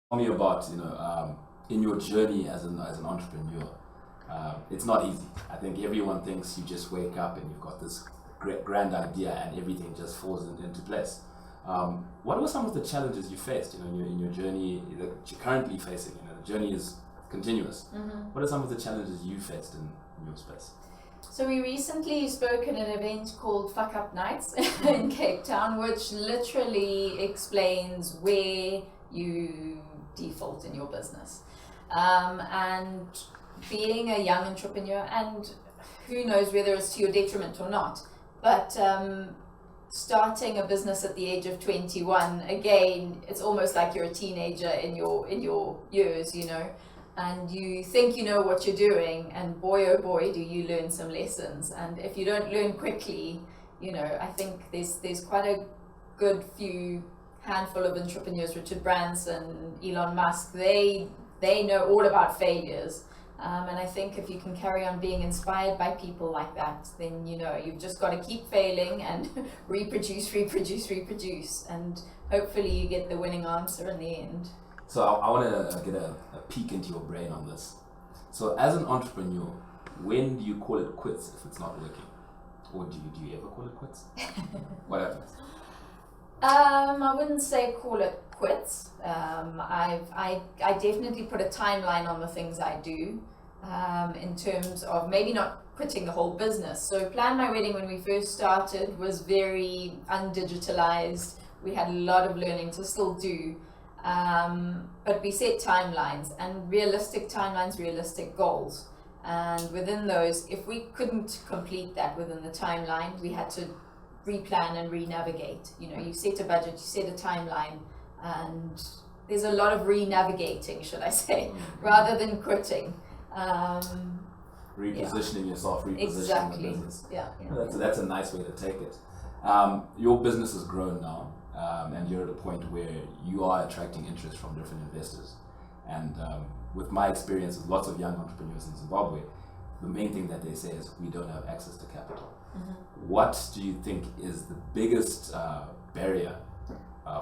Tell me about in your journey as an entrepreneur. It's not easy. I think everyone thinks you just wake up and you've got this great grand idea and everything just falls into place. What were some of the challenges you faced, in your journey that you're currently facing? The journey is continuous. What are some of the challenges you faced in your space? So we recently spoke at an event called Fuck Up Nights in Cape Town, which literally explains where you default in your business. And being a young entrepreneur, and who knows whether it's to your detriment or not, but starting a business at the age of 21, again, it's almost like you're a teenager in your years, and you think you know what you're doing, and boy oh boy do you learn some lessons. And if you don't learn quickly, I think there's quite a good few handful of entrepreneurs, Richard Branson, Elon Musk, they know all about failures. And I think if you can carry on being inspired by people like that, then you've just got to keep failing and reproduce, and hopefully you get the winning answer in the end. So I want to get a peek into your brain on this. So as an entrepreneur, when do you call it quits if it's not working? Or do you ever call it quits? What happens? I wouldn't say call it quits. I definitely put a timeline on the things I do, in terms of maybe not quitting the whole business. So Plan My Wedding, when we first started, was very undigitalized. We had a lot of learning to still do. But we set timelines, and realistic timelines, realistic goals. And within those, if we couldn't complete that within the timeline, we had to replan and re-navigate. You set a budget, you set a timeline, and there's a lot of re-navigating, should I say, rather than quitting. Repositioning yourself, repositioning exactly. the business. Yeah. That's a nice way to take it. Your business has grown now, and you're at a point where you are attracting interest from different investors. And with my experience with lots of young entrepreneurs in Zimbabwe, the main thing that they say is we don't have access to capital. What do you think is the biggest barrier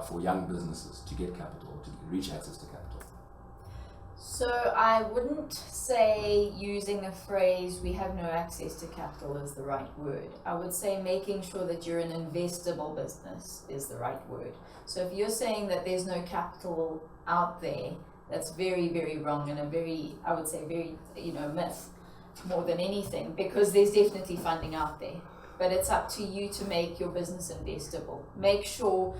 for young businesses to get capital, to reach access to capital? So I wouldn't say using the phrase we have no access to capital is the right word. I would say making sure that you're an investable business is the right word. So if you're saying that there's no capital out there, that's very, very wrong, and I would say very, myth more than anything, because there's definitely funding out there. But it's up to you to make your business investable. Make sure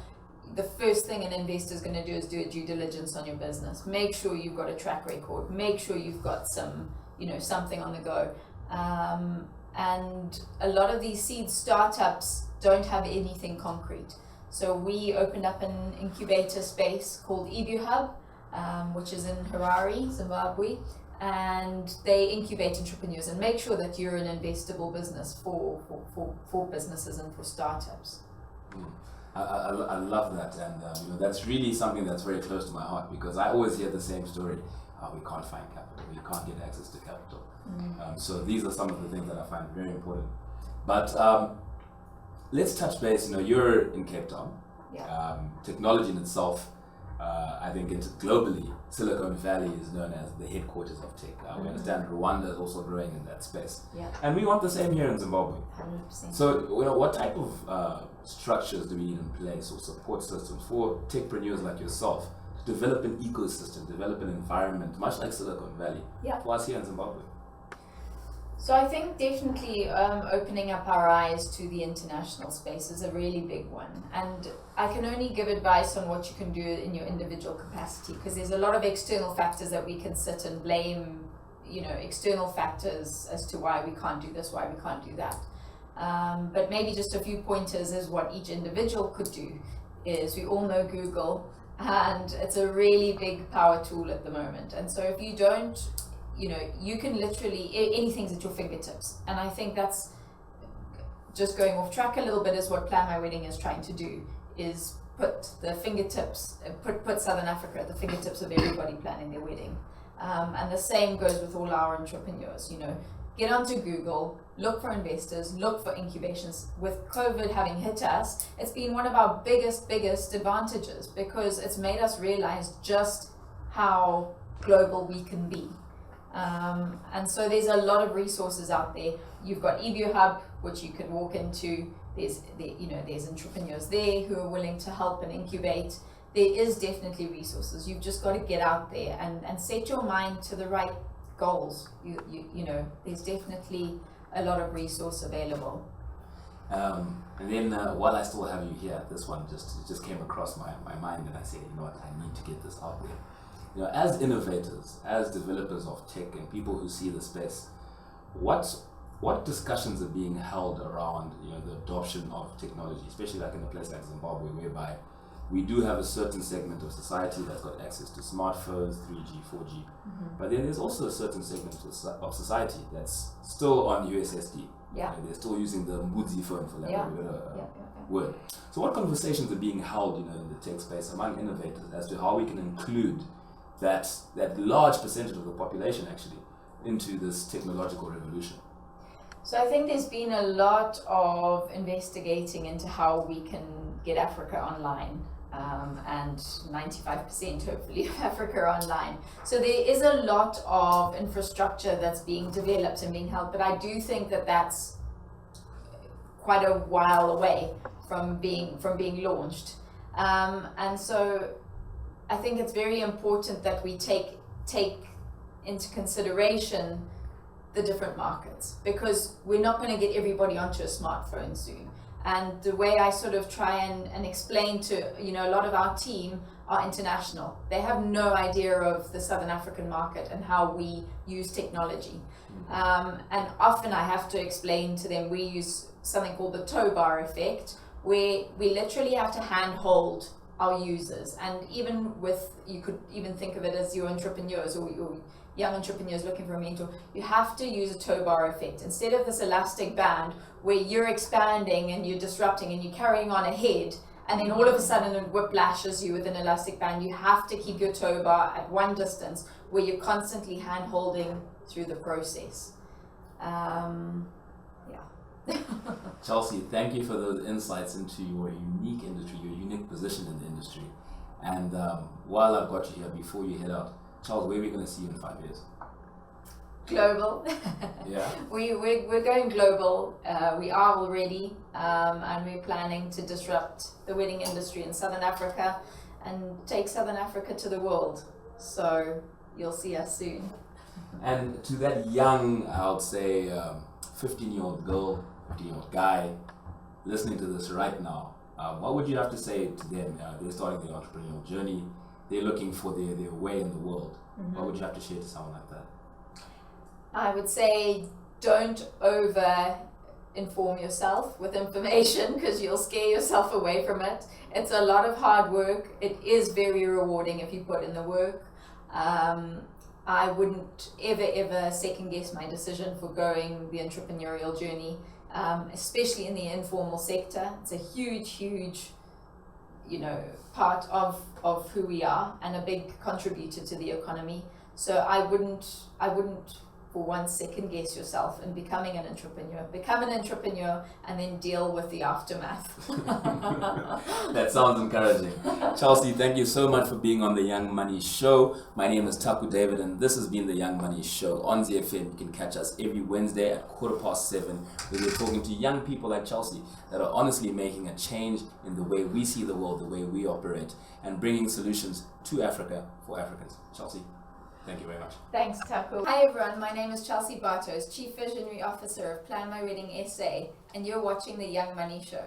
the first thing an investor is going to do is do a due diligence on your business. Make sure you've got a track record. Make sure you've got some, something on the go. And a lot of these seed startups don't have anything concrete. So we opened up an incubator space called EBU Hub, which is in Harare, Zimbabwe. And they incubate entrepreneurs and make sure that you're an investable business for businesses and for startups. I love that, and that's really something that's very close to my heart, because I always hear the same story. We can't find capital, we can't get access to capital. So these are some of the things that I find very important. But let's touch base. You're in Cape Town. Yeah. Technology in itself, I think globally, Silicon Valley is known as the headquarters of tech. We understand Rwanda is also growing in that space. Yeah. And we want the same here in Zimbabwe. 100%. So, what type of structures do we need in place, or support systems for techpreneurs like yourself to develop an ecosystem, develop an environment, much like Silicon Valley, for us here in Zimbabwe? So I think definitely opening up our eyes to the international space is a really big one. And I can only give advice on what you can do in your individual capacity, because there's a lot of external factors that we can sit and blame, external factors as to why we can't do this, why we can't do that. But maybe just a few pointers is what each individual could do. Is we all know Google, and it's a really big power tool at the moment. And so if you don't, you can literally, anything's at your fingertips. And I think that's just going off track a little bit, is what Plan My Wedding is trying to do, is put the fingertips, put Southern Africa at the fingertips of everybody planning their wedding. And the same goes with all our entrepreneurs. Get onto Google, look for investors, look for incubations. With COVID having hit us, it's been one of our biggest advantages, because it's made us realize just how global we can be. And so there's a lot of resources out there. You've got EBU Hub, which you can walk into. There's entrepreneurs there who are willing to help and incubate. There is definitely resources. You've just got to get out there and set your mind to the right goals. There's definitely a lot of resource available. And then while I still have you here, this one just came across my mind, and I said, you know what, I need to get this out there. You know, as innovators, as developers of tech, and people who see the space, what discussions are being held around, you know, the adoption of technology, especially like in a place like Zimbabwe, whereby we do have a certain segment of society that's got access to smartphones, 3G, 4G, but then there's also a certain segment of society that's still on USSD. Yeah. They're still using the Mbudzi phone, for lack of a better word. So what conversations are being held, you know, in the tech space among innovators as to how we can include that large percentage of the population actually into this technological revolution? So I think there's been a lot of investigating into how we can get Africa online, and 95% hopefully of Africa online. So there is a lot of infrastructure that's being developed and being held, but I do think that that's quite a while away from being launched. And so I think it's very important that we take into consideration the different markets, because we're not going to get everybody onto a smartphone soon. And the way I sort of try and explain to, you know, a lot of our team are international. They have no idea of the Southern African market and how we use technology. And often I have to explain to them, we use something called the tow bar effect, where we literally have to handhold our users. And even you could even think of it as your entrepreneurs or your young entrepreneurs looking for a mentor, you have to use a tow bar effect. Instead of this elastic band where you're expanding and you're disrupting and you're carrying on ahead, and then all of a sudden it whiplashes you with an elastic band, you have to keep your tow bar at one distance where you're constantly hand holding through the process. Chelsea, thank you for those insights into your unique industry, your unique position in the industry. And while I've got you here, before you head out, Charles, where are we going to see you in 5 years? Global. Yeah. We're going global. We are already, and we're planning to disrupt the wedding industry in Southern Africa and take Southern Africa to the world. So you'll see us soon. And to that young, I would say, 15-year-old girl, 15-year-old guy listening to this right now, what would you have to say to them? They're starting their entrepreneurial journey. They're looking for their way in the world. What would you have to share to someone like that? I would say don't over inform yourself with information, because you'll scare yourself away from it. It's a lot of hard work. It is very rewarding if you put in the work. I wouldn't ever second guess my decision for going the entrepreneurial journey, especially in the informal sector. It's a huge part of who we are and a big contributor to the economy. So I wouldn't for 1 second guess yourself in becoming an entrepreneur. Become an entrepreneur and then deal with the aftermath. That sounds encouraging. Chelsea, thank you so much for being on the Young Money Show. My name is Taku David, and this has been the Young Money Show on ZFM. You can catch us every Wednesday at 7:15, where we're talking to young people like Chelsea that are honestly making a change in the way we see the world, the way we operate, and bringing solutions to Africa for Africans. Chelsea, thank you very much. Thanks, Taku. Hi everyone, my name is Chelsea Barsotz, Chief Visionary Officer of Plan My Wedding SA, and you're watching the Young Money Show.